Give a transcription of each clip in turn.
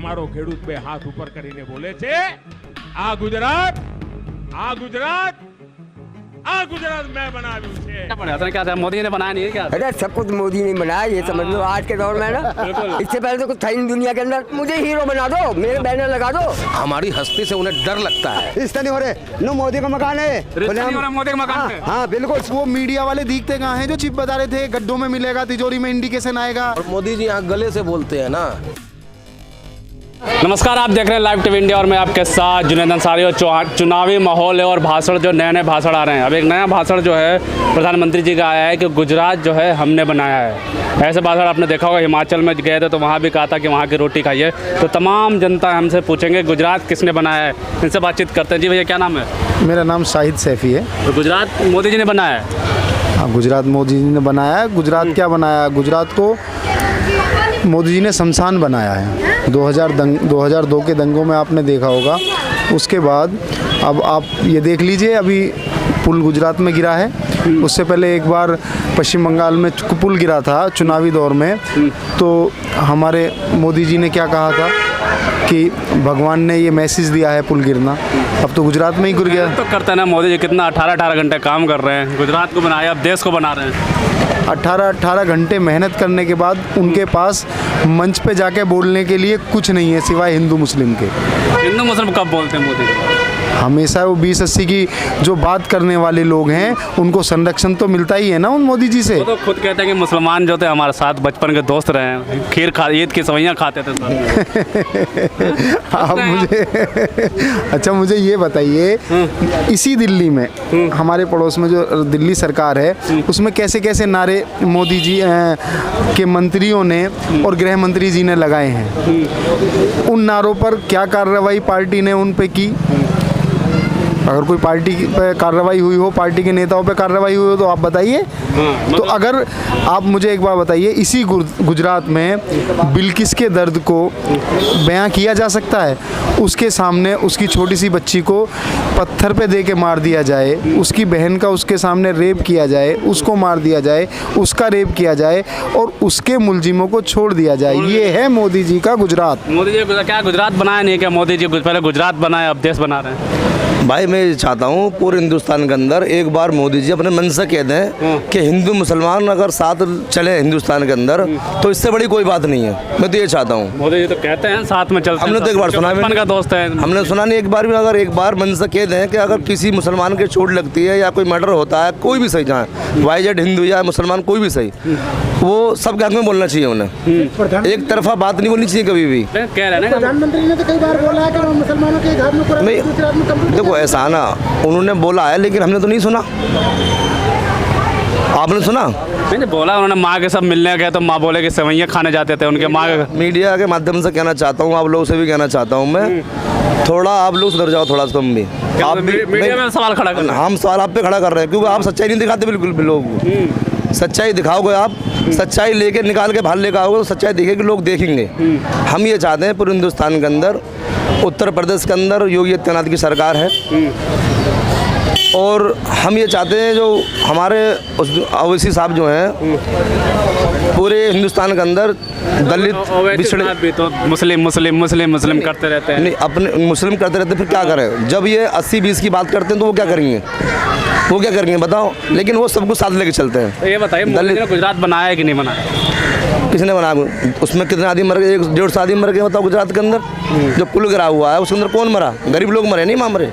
અમારો ખેડૂત બે હાથ ઉપર કરીને બોલે છે આ ગુજરાત मैं बनाव्યું છે। क्या था, मोदी ने बनाया नहीं है क्या? अरे सब कुछ मोदी ने बनाया, ये समझ लो आज के दौर में ना। इससे पहले तो कुछ था ही नहीं दुनिया के अंदर। मुझे हीरो बना दो, मेरे बैनर लगा दो। हमारी हस्ती से उन्हें डर लगता है। इस तरह नहीं हो रहे। नो मोदी का मकान है, मोदी का मकान है। हाँ बिल्कुल। वो मीडिया वाले दिखते कहाँ हैं जो चिप बता रहे थे गड्ढों में मिलेगा, तिजोरी में इंडिकेशन आएगा। और मोदी जी यहाँ गले से बोलते हैं ना। नमस्कार, आप देख रहे हैं लाइव टीवी इंडिया और मैं आपके साथ जुनैद अंसारी। और चुनावी माहौल है और भाषण जो नए भाषण आ रहे हैं। अब एक नया भाषण जो है प्रधानमंत्री जी का आया है कि गुजरात जो है हमने बनाया है। ऐसे भाषण आपने देखा होगा, हिमाचल में गए थे तो वहाँ भी कहा था कि वहाँ की रोटी खाइए। तो तमाम जनता हमसे पूछेंगे गुजरात किसने बनाया है, इनसे बातचीत करते हैं। जी भैया क्या नाम है? मेरा नाम शाहिद सैफी है। तो गुजरात मोदी जी ने बनाया है? हाँ, गुजरात मोदी जी ने बनाया है। गुजरात क्या बनाया? गुजरात को मोदी जी ने शमशान बनाया है। 2002 के दंगों में आपने देखा होगा। उसके बाद अब आप ये देख लीजिए, अभी पुल गुजरात में गिरा है। उससे पहले एक बार पश्चिम बंगाल में पुल गिरा था चुनावी दौर में। तो हमारे मोदी जी ने क्या कहा था कि भगवान ने ये मैसेज दिया है पुल गिरना। अब तो गुजरात में ही गिर गया। तो करते हैं ना मोदी जी, कितना 18 घंटे काम कर रहे हैं, गुजरात को बनाया, अब देश को बना रहे हैं। 18 घंटे मेहनत करने के बाद उनके पास मंच पे जाके बोलने के लिए कुछ नहीं है सिवाय हिंदू मुस्लिम के। हिंदू मुस्लिम कब बोलते हैं मोदी जी? हमेशा वो 20-80 की जो बात करने वाले लोग हैं उनको संरक्षण तो मिलता ही है ना उन मोदी जी से। वो तो खुद कहते हैं कि मुसलमान जो थे हमारे साथ बचपन के दोस्त रहे हैं, खीर खा ईद की सवैयाँ खाते थे। आप मुझे अच्छा मुझे ये बताइए, इसी दिल्ली में हमारे पड़ोस में जो दिल्ली सरकार है उसमें कैसे कैसे नारे मोदी जी के मंत्रियों ने और गृह मंत्री जी ने लगाए हैं। उन नारों पर क्या कार्रवाई पार्टी ने उन पे की? अगर कोई पार्टी पे कार्रवाई हुई हो, पार्टी के नेताओं पे कार्रवाई हुई हो तो आप बताइए। तो अगर आप मुझे एक बार बताइए, इसी गुजरात में बिल्किस के दर्द को बयां किया जा सकता है? उसके सामने उसकी छोटी सी बच्ची को पत्थर पे दे के मार दिया जाए, उसकी बहन का उसके सामने रेप किया जाए, उसको मार दिया जाए, उसका रेप किया जाए और उसके मुलजिमों को छोड़ दिया जाए। ये है मोदी जी का गुजरात। मोदी जी क्या गुजरात बनाया नहीं क्या? मोदी जी पहले गुजरात बनाया, अब देश बना रहे हैं। भाई मैं चाहता हूँ पूरे हिंदुस्तान के अंदर एक बार मोदी जी अपने मन से कह दें कि हिंदू मुसलमान अगर साथ चले हिंदुस्तान के अंदर तो इससे बड़ी कोई बात नहीं है। मैं तो ये चाहता हूँ। मोदी जी तो कहते हैं साथ में चलते हैं। हमने तो एक बार सुना, बचपन का दोस्त है, हमने सुना नहीं। एक बार भी अगर एक बार मन से कह दें कि अगर किसी मुसलमान के चोट लगती है या कोई मर्डर होता है, कोई भी सही, जहाँ वाईजेड हिंदू या मुसलमान कोई भी सही, वो सब हक में बोलना चाहिए उन्हें। एक तरफा बात नहीं बोलनी चाहिए कभी भी। कह रहे हैं ना प्रधानमंत्री ने तो कई बार बोला है कि मुसलमानों के घर में नहीं, देखो ऐसा ना उन्होंने बोला है लेकिन हमने तो नहीं सुना। आपने सुना? नहीं बोला उन्होंने, माँ के सब मिलने गए तो माँ बोले कि सेवैयाँ खाने जाते थे उनके माँ के। मीडिया के माध्यम से कहना चाहता हूँ, आप लोगों से भी कहना चाहता हूँ मैं, थोड़ा आप लोग सुधर जाओ थोड़ा सा। तुम भी आप मीडिया में सवाल खड़ा कर, हम सवाल आप पे खड़ा कर रहे हैं क्योंकि आप सच्चाई नहीं दिखाते बिल्कुल भी। लोग सच्चाई दिखाओगे, आप सच्चाई लेके निकाल के बाहर लेकर आओगे तो सच्चाई देखेगी, लोग देखेंगे। हम ये चाहते हैं पूरे हिंदुस्तान के अंदर, उत्तर प्रदेश के अंदर योगी आदित्यनाथ की सरकार है और हम ये चाहते हैं जो हमारे ओवैसी साहब जो हैं पूरे हिंदुस्तान के अंदर दलित पिछड़े भी तो मुस्लिम करते रहते हैं। नहीं, अपने मुस्लिम करते रहते फिर क्या करें? जब ये 80-20 की बात करते हैं तो वो क्या करेंगे? वो क्या करेंगे बताओ? लेकिन वो सबको साथ लेके चलते हैं। तो ये बताइए मोदी ने गुजरात बनाया है कि नहीं बनाया? किसने बनाया? उसमें कितने आदमी मर गए? 150 आदमी मर गए बताओ गुजरात के अंदर। जो पुल गिरा हुआ है उसके अंदर कौन मरा? गरीब लोग मरे, नहीं मरे।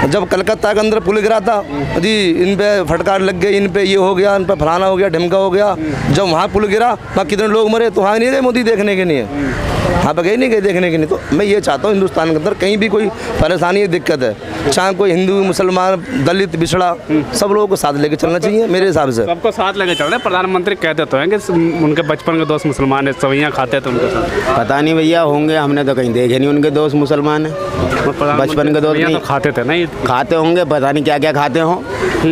जब कलकत्ता के अंदर पुल गिरा था जी, इन पे फटकार लग गई, इन पे ये हो गया, इन पे फलाना हो गया, ढिमका हो गया। जब वहाँ पुल गिरा वहाँ कितने लोग मरे? तो वहाँ नहीं गए मोदी देखने के लिए, वहाँ पे कहीं नहीं गए देखने के लिए। तो मैं ये चाहता हूँ हिंदुस्तान के अंदर कहीं भी कोई परेशानी दिक्कत है, चाहे कोई हिंदू मुसलमान दलित पिछड़ा, सब लोगों को साथ लेके चलना चाहिए मेरे हिसाब से। सबको साथ लेके चल रहे हैं। प्रधानमंत्री कहते तो हैं कि उनके बचपन के दोस्त मुसलमान है, सवैयाँ खाते थे उनके साथ। पता नहीं भैया, होंगे, हमने तो कहीं देखे नहीं उनके दोस्त मुसलमान है। बचपन के दोस्त नहीं तो खाते थे ना? खाते होंगे, पता नहीं क्या क्या खाते हों,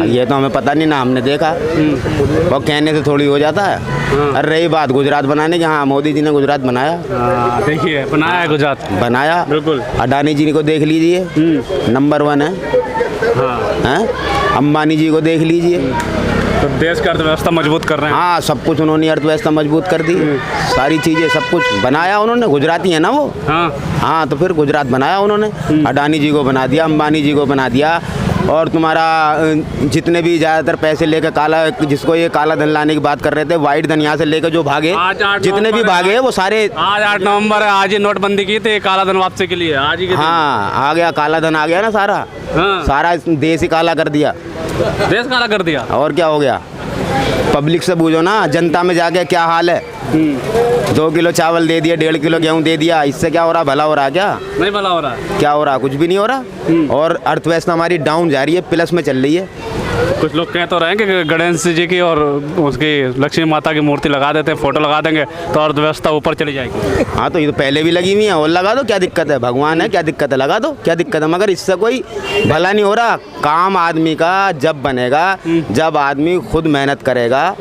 ये तो हमें पता नहीं ना, हमने देखा। वो कहने से थोड़ी हो जाता है। और रही बात गुजरात बनाने की, हाँ मोदी जी ने गुजरात बनाया। देखिए बनाया है गुजरात, बनाया बिल्कुल। अडानी जी को देख लीजिए, नंबर 1 है। अंबानी जी को देख लीजिए, तो देश की अर्थव्यवस्था मजबूत कर रहे हैं। हाँ, सब कुछ उन्होंने अर्थव्यवस्था मजबूत कर दी, सारी चीज़ें सब कुछ बनाया उन्होंने। गुजराती है ना वो। हाँ, तो फिर गुजरात बनाया उन्होंने। अडानी जी को बना दिया, अंबानी जी को बना दिया, और तुम्हारा जितने भी ज़्यादातर पैसे लेकर काला, जिसको ये काला धन लाने की बात कर रहे थे, वाइट धन यहाँ से लेकर जो भागे, जितने भी भागे वो सारे। आज 8 नवंबर है, आज ही नोटबंदी की थी काला धन वापसी के लिए, आज ही के दिन। हाँ, आ गया काला धन, आ गया ना सारा। हाँ। सारा देश ही काला कर दिया। देश काला कर दिया। और क्या हो गया? पब्लिक से पूछो ना, जनता में जाके क्या हाल है। 2 किलो चावल दे दिया, 1.5 किलो गेहूँ दे दिया, इससे क्या हो रहा? भला हो रहा क्या? नहीं भला हो रहा। क्या हो रहा? कुछ भी नहीं हो रहा। और अर्थव्यवस्था हमारी डाउन जा रही है, प्लस में चल रही है। कुछ लोग कह तो रहे हैं कि गणेश जी की और उसकी लक्ष्मी माता की मूर्ति लगा देते हैं, फोटो लगा देंगे तो अर्थव्यवस्था ऊपर चली जाएगी। हाँ, तो ये तो पहले भी लगी हुई है, और लगा दो, क्या दिक्कत है? भगवान है, क्या दिक्कत है? लगा दो, क्या दिक्कत है? मगर इससे कोई भला नहीं हो रहा। काम आदमी का जब बनेगा, जब आदमी खुद मेहनत करेगा,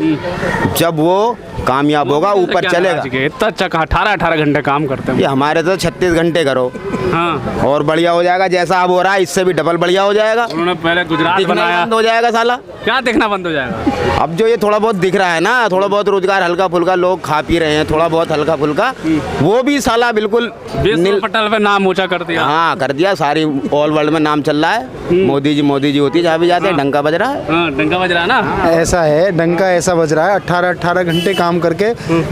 जब वो कामयाब होगा, ऊपर चलेगा। इतना अच्छा 18 घंटे काम करते हैं। ये हमारे तो 36 घंटे करो। हाँ, और बढ़िया हो जाएगा। जैसा अब हो रहा है, इससे भी डबल बढ़िया हो जाएगा। उन्होंने पहले गुजरात दिखना बनाया, बंद हो जाएगा साला। क्या देखना बंद हो जाएगा? अब जो ये थोड़ा बहुत दिख रहा है ना, थोड़ा बहुत रोजगार हल्का फुल्का लोग खा पी रहे हैं, थोड़ा बहुत हल्का फुल्का, वो भी साला बिल्कुल विश्व पटल पे नाम ऊंचा कर दिया। हाँ, कर दिया। सारी ऑल वर्ल्ड में नाम चल रहा है। मोदी जी होती है, जहाँ भी जाते हैं डंका बज रहा है। हाँ, डंका बज रहा है ना। ऐसा है, डंका ऐसा बज रहा है। 18 घंटे काम करके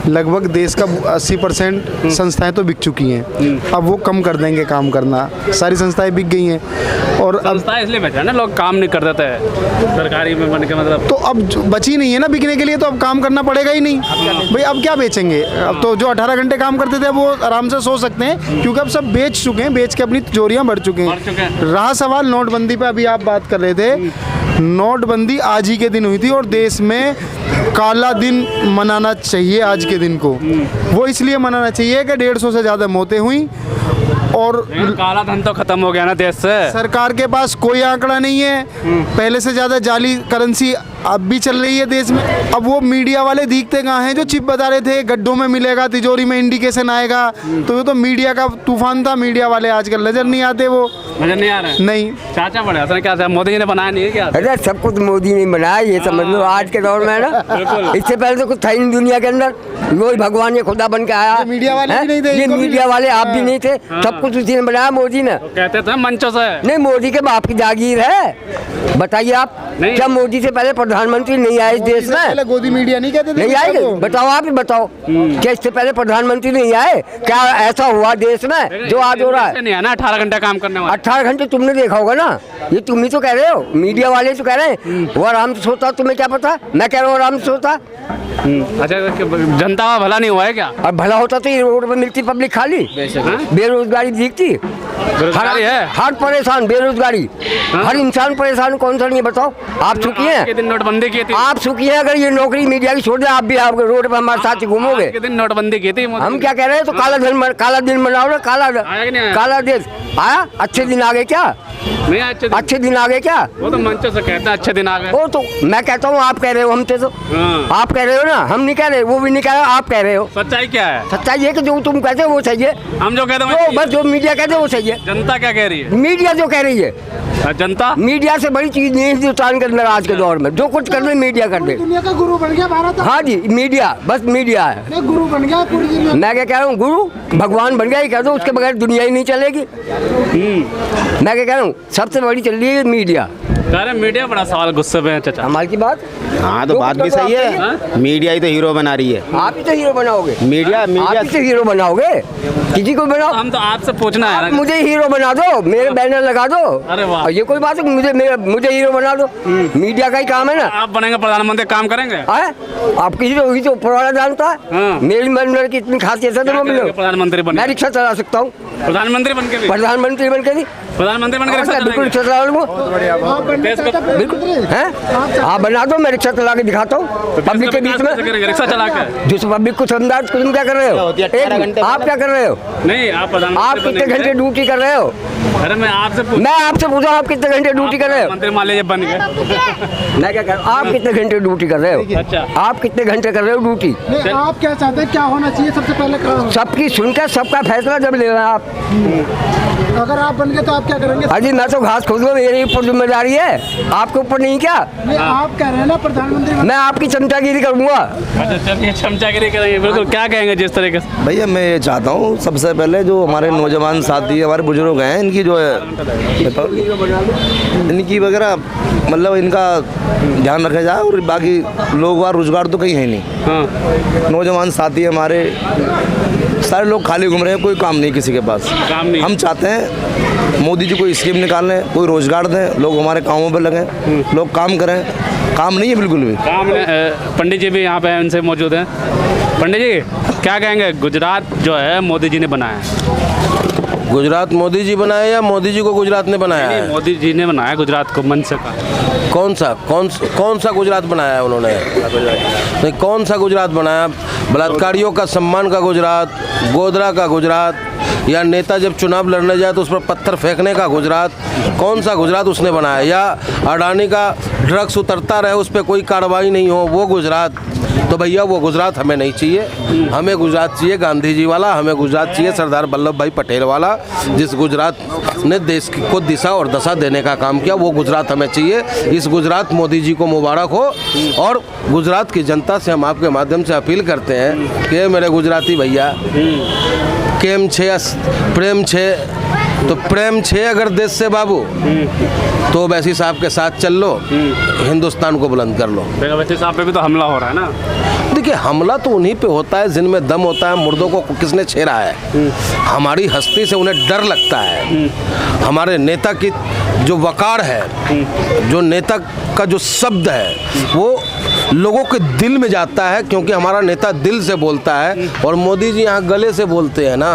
लगभग देश का 80% संस्थाएं तो बिक चुकी हैं। अब वो कम कर देंगे काम करना, सारी संस्थाएं बिक गई हैं। और अब संस्था इसलिए बेचा ना, लोग काम नहीं कर देते हैं सरकारी में बन के, मतलब तो अब बची नहीं है ना बिकने के लिए, तो अब काम करना पड़ेगा ही नहीं भाई। अब क्या बेचेंगे? अब तो जो 18 घंटे काम करते थे वो आराम से सो सकते हैं, क्योंकि अब सब बेच चुके हैं, बेच के अपनी तिजोरियां भर चुके हैं। रहा सवाल नोटबंदी पे, अभी आप बात कर रहे थे। नोटबंदी आज ही के दिन हुई थी, और देश में काला दिन मनाना चाहिए आज के दिन को। वो इसलिए मनाना चाहिए कि 150 से ज़्यादा मौतें हुई, और काला धन तो खत्म हो गया ना देश से। सरकार के पास कोई आंकड़ा नहीं है। पहले से ज़्यादा जाली करेंसी अब भी चल रही है देश में। अब वो मीडिया वाले दिखते कहाँ हैं जो चिप बता रहे थे गड्ढों में मिलेगा, तिजोरी में इंडिकेशन आएगा, तो वो तो मीडिया का तूफान था। मीडिया वाले आजकल नजर नहीं आते, वो नजर नहीं आ रहा है। नहीं। चाचा बड़े हसन क्या मोदी जी ने बनाया नहीं है क्या? अरे सब कुछ मोदी ने बनाया, ये समझ लो आज के दौर में ना। इससे पहले तो कुछ था ही नहीं दुनिया के अंदर। वही भगवान ये खुदा बन के आया। मीडिया वाले भी नहीं थे, ये इनको भी मीडिया वाले आप भी नहीं थे, सब कुछ उसी ने बनाया, मोदी ने। कहते थे मंचों से। नहीं, मोदी के बाप की जागीर है। बताइए आप, नहीं। क्या मोदी से पहले प्रधानमंत्री नहीं आए इस देश में? पहले गोदी मीडिया नहीं कहते थे, नहीं आएंगे? बताओ, आप ही बताओ, क्या इससे पहले प्रधानमंत्री नहीं आए? क्या ऐसा हुआ देश में जो आज हो रहा है? नहीं है ना 18 घंटे काम करने वाला। 18 घंटे तुमने देखा होगा ना, ये तुम ही तो कह रहे हो, मीडिया वाले तो कह रहे हैं वो आराम से सोता, तुम्हें क्या पता? मैं कह रहा हूँ आराम से सोता। अच्छा, जनता का भला नहीं हुआ है क्या? और भला होता तो ये रोड पे मिलती पब्लिक खाली, बेरोजगारी दिखती, बेरोजगारी है, हर परेशान, बेरोजगारी, हर इंसान परेशान। कौन सा नहीं बताओ? आप सुखी हैं? के दिन नोटबंदी की थी। आप सुखी हैं? अगर ये नौकरी मीडिया की छोड़ दे, आप भी आप रोड पे हमारे साथ ही घूमोगे। के दिन नोटबंदी की थी। हम क्या कह रहे हैं? तो काला दिन मनाओ ना, आया कि नहीं आया? काला दिन आया। अच्छे दिन आ गए क्या? नहीं, अच्छे दिन आ गए क्या? वो तो मंचों से कहते हैं अच्छे दिन आ गए। वो तो मैं कहता हूँ, आप कह रहे हो, हमसे तो आप कह रहे हो ना, हम नहीं कह रहे, वो भी नहीं कह रहे, आप कह रहे हो। सच्चाई क्या है? सच्चाई ये कि जो तुम कहते हो वो सही है, हम जो कहते तो बस जो मीडिया कहते हैं वो सही है। जनता क्या कह रही है? मीडिया जो कह रही है, जनता मीडिया से बड़ी चीज नहीं है हिंदुस्तान के अंदर आज के दौर में। जो कुछ कर दे मीडिया कर दे। दुनिया का गुरु बन गया भारत। हाँ जी, मीडिया, बस मीडिया है। नहीं, गुरु बन गया पूरी दुनिया। मैं क्या कह रहा हूँ, गुरु भगवान बन गया ही कह दो, उसके बगैर दुनिया ही नहीं चलेगी। मैं क्या कह रहा हूँ, सबसे बड़ी चल रही है मीडिया। अरे मीडिया बड़ा सवाल गुस्से में है चाचा। हमारी की बात। हाँ, तो बात भी सही है। मीडिया ही तो हीरो बना रही है। आप ही तो हीरो बनाओगे। मीडिया आप ही तो हीरो बनाओगे, किसी को बनाओ। हम तो आपसे पूछना है आप मुझे हीरो बना दो, मेरे बैनर लगा दो। अरे वाह। और ये कोई बात है? मुझे हीरो बना दो, मीडिया का ही काम है ना। आप बनेंगे प्रधानमंत्री, काम करेंगे? आप किसी तो ऊपर वाला जानता है। मेरी मन की इतनी खासियत है तो प्रधानमंत्री बने? मैं रिक्शा चला सकता हूँ। प्रधानमंत्री बन के भी? प्रधानमंत्री बन के भी, प्रधानमंत्री बन के बिल्कुल रिक्शा चला लूंगा। बिल्कुल है, आप बना दो, मैं रिक्शा चला के दिखाता हूँ पब्लिक के बीच में, रिक्शा चला के। जिस पब्लिक को समझा। तुम क्या कर रहे हो? आप क्या कर रहे हो? नहीं, आप कितने घंटे ड्यूटी कर रहे हो? अरे मैं आपसे पूछा, आप कितने घंटे ड्यूटी कर रहे हो? मंत्री मान लीजिए बन गए। मैं क्या कर रहा हूँ, आप कितने घंटे ड्यूटी कर रहे हो? अच्छा, आप कितने घंटे कर रहे हो ड्यूटी? नहीं, आप क्या चाहते हैं, क्या होना चाहिए सबसे पहले? सबकी सुनकर सबका फैसला जब ले रहे हैं आप। अगर आप बन गए तो आप क्या करेंगे? अजी मैं तो घास खोदूंगा, मेरी ऊपर जिम्मेदारी है। है, आपके ऊपर नहीं क्या? नहीं, आप कह रहे हैं ना प्रधानमंत्री मैं आपकी चमचागिरी करूँगा। अच्छा चलिए चमचागिरी करेंगे, बिल्कुल। क्या कहेंगे जिस तरीके से? भैया मैं ये चाहता हूँ सबसे पहले जो हमारे नौजवान साथी हमारे बुजुर्ग हैं इनकी जो है इनकी वगैरह मतलब इनका ध्यान रखा जाए, और बाकी लोग वहाँ रोजगार तो कहीं है नहीं। हाँ, नौजवान साथी हमारे सारे लोग खाली घूम रहे हैं, कोई काम नहीं किसी के पास। काम नहीं। हम चाहते हैं मोदी जी कोई स्कीम निकालें, कोई रोजगार दें, लोग हमारे कामों पर लगें, लोग काम करें। काम नहीं है बिल्कुल भी काम। पंडित जी भी यहाँ पे हैं, उनसे मौजूद हैं। पंडित जी क्या कहेंगे, गुजरात जो है मोदी जी ने बनाया है? गुजरात मोदी जी बनाया या मोदी जी को गुजरात ने बनाया है? मोदी जी ने बनाया गुजरात को, मन से कहा। कौन सा गुजरात बनाया है उन्होंने? नहीं, कौन सा गुजरात बनाया? बलात्कारियों का सम्मान का गुजरात, गोधरा का गुजरात, या नेता जब चुनाव लड़ने जाए तो उस पर पत्थर फेंकने का गुजरात? कौन सा गुजरात उसने बनाया? या अडानी का ड्रग्स उतरता रहे उस पर कोई कार्रवाई नहीं हो, वो गुजरात? तो भैया वो गुजरात हमें नहीं चाहिए। हमें गुजरात चाहिए गांधी जी वाला, हमें गुजरात चाहिए सरदार वल्लभ भाई पटेल वाला, जिस गुजरात ने देश को दिशा और दशा देने का काम किया, वो गुजरात हमें चाहिए। इस गुजरात मोदी जी को मुबारक हो। और गुजरात की जनता से हम आपके माध्यम से अपील करते हैं कि मेरे गुजराती भैया, केम छे प्रेम छे तो प्रेम छे अगर देश से बाबू, तो वैसी साहब के साथ चल लो, हिंदुस्तान को बुलंद कर लो। वैसे साहब पे भी तो हमला हो रहा है ना। देखिए हमला तो उन्हीं पे होता है जिनमें दम होता है। मुर्दों को किसने छेड़ा है? हमारी हस्ती से उन्हें डर लगता है। हमारे नेता की जो वकार है, जो नेता का जो शब्द है, वो लोगों के दिल में जाता है, क्योंकि हमारा नेता दिल से बोलता है। और मोदी जी यहाँ गले से बोलते हैं ना,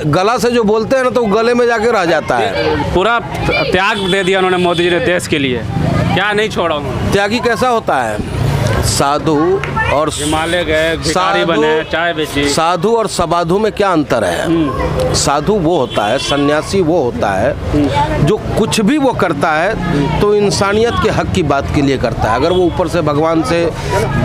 गला से जो बोलते हैं ना, तो गले में जाके रह जाता है। पूरा त्याग दे दिया उन्होंने मोदी जी ने देश के लिए, क्या नहीं छोड़ा उन्होंने? त्यागी कैसा होता है? साधु और हिमालय गए, भिखारी बने, चाय बेची। साधु और सबाधु में क्या अंतर है? साधु वो होता है, सन्यासी वो होता है जो कुछ भी वो करता है तो इंसानियत के हक की बात के लिए करता है। अगर वो ऊपर से भगवान से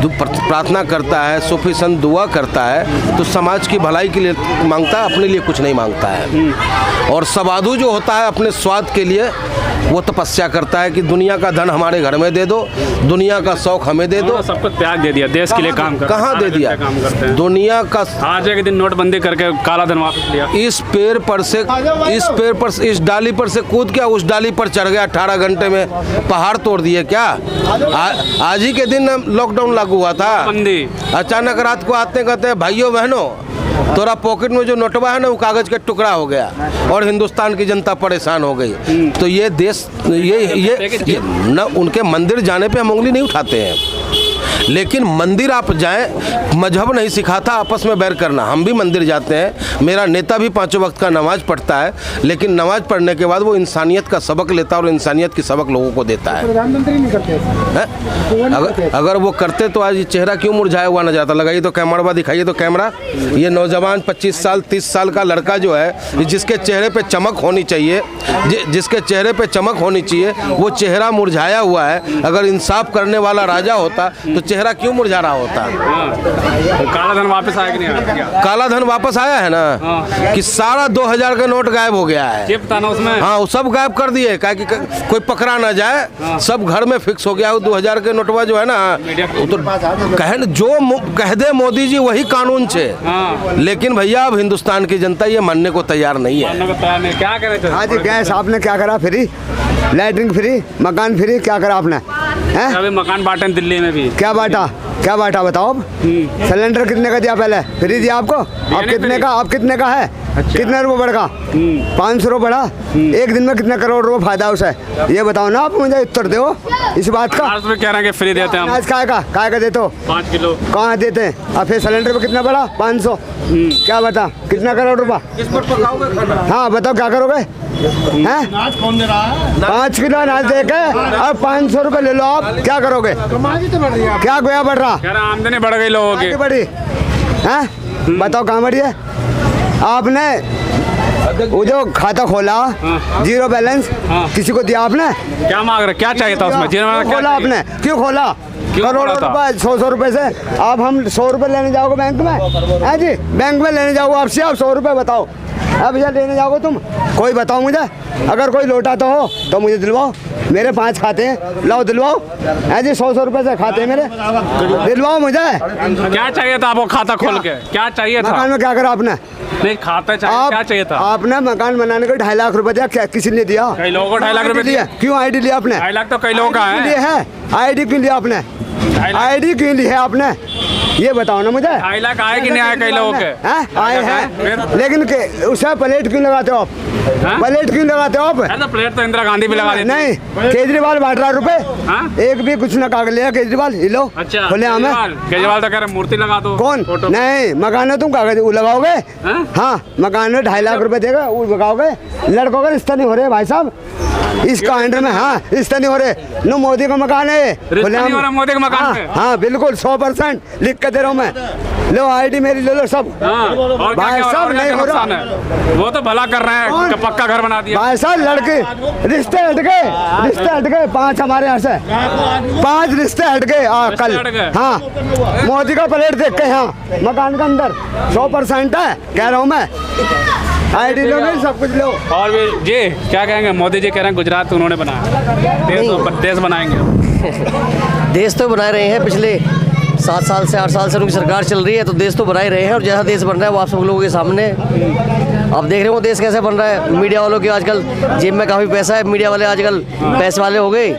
प्रार्थना करता है, सूफी संत दुआ करता है, तो समाज की भलाई के लिए मांगता है, अपने लिए कुछ नहीं मांगता है। और सबाधु जो होता है अपने स्वाद के लिए वो तपस्या करता है कि दुनिया का धन हमारे घर में दे दो, दुनिया का शौक हमें दे दो। सबको त्याग दे दिया, देश के लिए काम कर। कहाँ दे दिया? काम करते हैं। दुनिया का आज के दिन नोटबंदी करके काला धन वापस लिया। इस पेड़ पर इस डाली पर से कूद के उस डाली पर चढ़ गया, 18 घंटे में पहाड़ तोड़ दिए क्या? आज ही के दिन लॉकडाउन लागू हुआ था। अचानक रात को आते कहते हैं भाइयों बहनों, तोरा पॉकेट में जो नोटवा है ना, वो कागज का टुकड़ा हो गया और हिंदुस्तान की जनता परेशान हो गई। तो ये देश ये न उनके मंदिर जाने पे हम उंगली नहीं उठाते हैं, लेकिन मंदिर आप जाएं, मजहब नहीं सिखाता आपस में बैर करना। हम भी मंदिर जाते हैं, मेरा नेता भी 5 वक्त का नमाज पढ़ता है, लेकिन नमाज पढ़ने के बाद वो इंसानियत का सबक लेता है और इंसानियत की सबक लोगों को देता है। प्रधानमंत्री नहीं करते अगर वो करते तो आज चेहरा क्यों मुरझाया हुआ नजर आता? लगाइए तो कैमरा, दिखाइए तो कैमरा। ये नौजवान 25 साल 30 साल का लड़का जो है, जिसके चेहरे पे चमक होनी चाहिए, जिसके चेहरे पे चमक होनी चाहिए, वो चेहरा मुरझाया हुआ है। अगर इंसाफ करने वाला राजा होता तो चेहरा क्यों मुरझा रहा होता? काला धन वापस आया कि नहीं आया? काला धन वापस आया है ना, कि सारा 2000 का नोट गायब हो गया है। चिप था ना उसमें। हाँ, वो सब गायब कर दिए, कि कोई पकड़ा ना जाए, सब घर में फिक्स हो गया। 2000 के नोटवा जो है ना, वो तो जो कह दे मोदी जी वही कानून छे। लेकिन भैया अब हिंदुस्तान की जनता ये मानने को तैयार नहीं है। क्या करे? हाँ जी, गैस आपने क्या करा फ्री, लैटरिन फ्री, मकान फ्री, क्या करा आपने? अभी मकान बांटे दिल्ली में भी। क्या बांटा बताओ अब? सिलेंडर कितने का दिया? पहले फ्री दिया आपको। अब कितने का है? अच्छा। कितने रुपए बढ़ा? 500 रुपये बढ़ा। एक दिन में कितने करोड़ रुपए फायदा उसे? ये बताओ ना, आप मुझे उत्तर दो इस बात का। कह रहे हैं फ्री देते हैं हम। आज काय का देते हो? 5 किलो कहाँ देते हैं? अब फिर सिलेंडर पे कितना बढ़ा? 500। क्या बता, कितना करोड़ रुपया? हाँ बताओ, क्या करोगे? हैं? 5 किलो अनाज दे के अब 500 रुपये ले लो, आप क्या करोगे? क्या गोया बढ़ रहा? आमदनी बढ़ गई लोगों की। बढ़ी हैं? बताओ कहाँ बढ़ी है? आपने वो जो खाता खोला, जीरो बैलेंस, किसी को दिया आपने? क्या मांग रहे, क्या चाहिए था उसमें? जीरो बैलेंस खोला आपने, क्यों खोला? करोड़ों रुपए, 100 रुपए से। आप हम 100 रुपए लेने जाओगे बैंक में? है जी, बैंक में लेने जाओगे आपसे, आप 100 रुपए बताओ अब भैया लेने जाओगे तुम, कोई बताओ मुझे, अगर कोई लौटाता हो तो मुझे दिलवाओ। मेरे 5 खाते हैं, लाओ दिलवाओ। ऐसे 100 रुपए से खाते हैं मेरे, दिलवाओ मुझे। क्या चाहिए था आपको खाता खोल के? क्या चाहिए था? मकान में क्या करा आपने? नहीं खाता चाहिए, क्या चाहिए था? आपने मकान बनाने को 2.5 लाख रुपए दिया, क्या किसी ने दिया? कई लोगों को 2.5 लाख रुपए दिए। क्यों आईडी लिया आपने? 2.5 लाख तो कई लोगों का है। आईडी क्यों लिया आपने? आईडी क्यों ली है आपने, ये बताओ ना मुझे। 2.5 लाख आए कि नहीं आए कई लोगों के? आए हैं, लेकिन उसे प्लेट क्यों लगाते हो आप? प्लेट क्यों लगाते हो आप? ऐसा प्लेट तो इंदिरा गांधी भी लगा देती। नहीं, केजरीवाल बांट रहा रुपए, एक भी कुछ ना कागज लिया केजरीवाल। लो अच्छा, खुले आम है। केजरीवाल तो कह रहे मूर्ति लगा दो। कौन? नहीं, मकान में तुम कागज वो लगाओगे। हाँ, मकान में 2.5 लाख रुपए देगा, वो लगाओगे। लड़कों का रिश्ता नहीं हो रहे भाई साहब इसका अंडर में। हाँ, रिश्ता नहीं हो रहे। नो मोदी का मकान है, मोदी का मकान है। हाँ बिल्कुल 100% लिख के दे रहा हूँ मैं। लो आईडी मेरी ले लो सब। भाई साहब नहीं हो रहा, वो तो भला कर रहे हैं, पक्का घर बना दिया। भाई साहब लड़के रिश्ते हट गए 5 हमारे यहाँ से 5 रिश्ते हट गए कल। हाँ, मोदी का प्लेट देख के। हाँ, मकान के अंदर 100% है, कह रहा हूँ मैं। आईडी लो, नहीं सब कुछ लो। और भी जी क्या कहेंगे? मोदी जी कह रहे हैं गुजरात उन्होंने बनाया, देश बनाएंगे। देश तो बना रहे हैं, पिछले 7 साल से 8 साल से उनकी सरकार चल रही है, तो देश तो बना ही रहे हैं। और जैसा देश बन रहा है वो आप सब लोगों के सामने आप देख रहे हो देश कैसे बन रहा है। मीडिया वालों की आजकल जेब में काफ़ी पैसा है, मीडिया वाले आजकल पैसे वाले हो गए,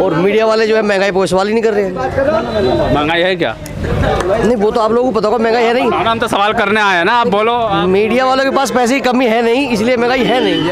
और मीडिया वाले जो है महंगाई पर सवाल ही नहीं कर रहे हैं। महंगाई है क्या? नहीं, वो तो आप लोगों को पता होगा, महंगाई है नहीं। हम तो सवाल करने आए हैं ना, आप बोलो। मीडिया वालों के पास पैसे की कमी है नहीं, इसलिए महंगाई है नहीं।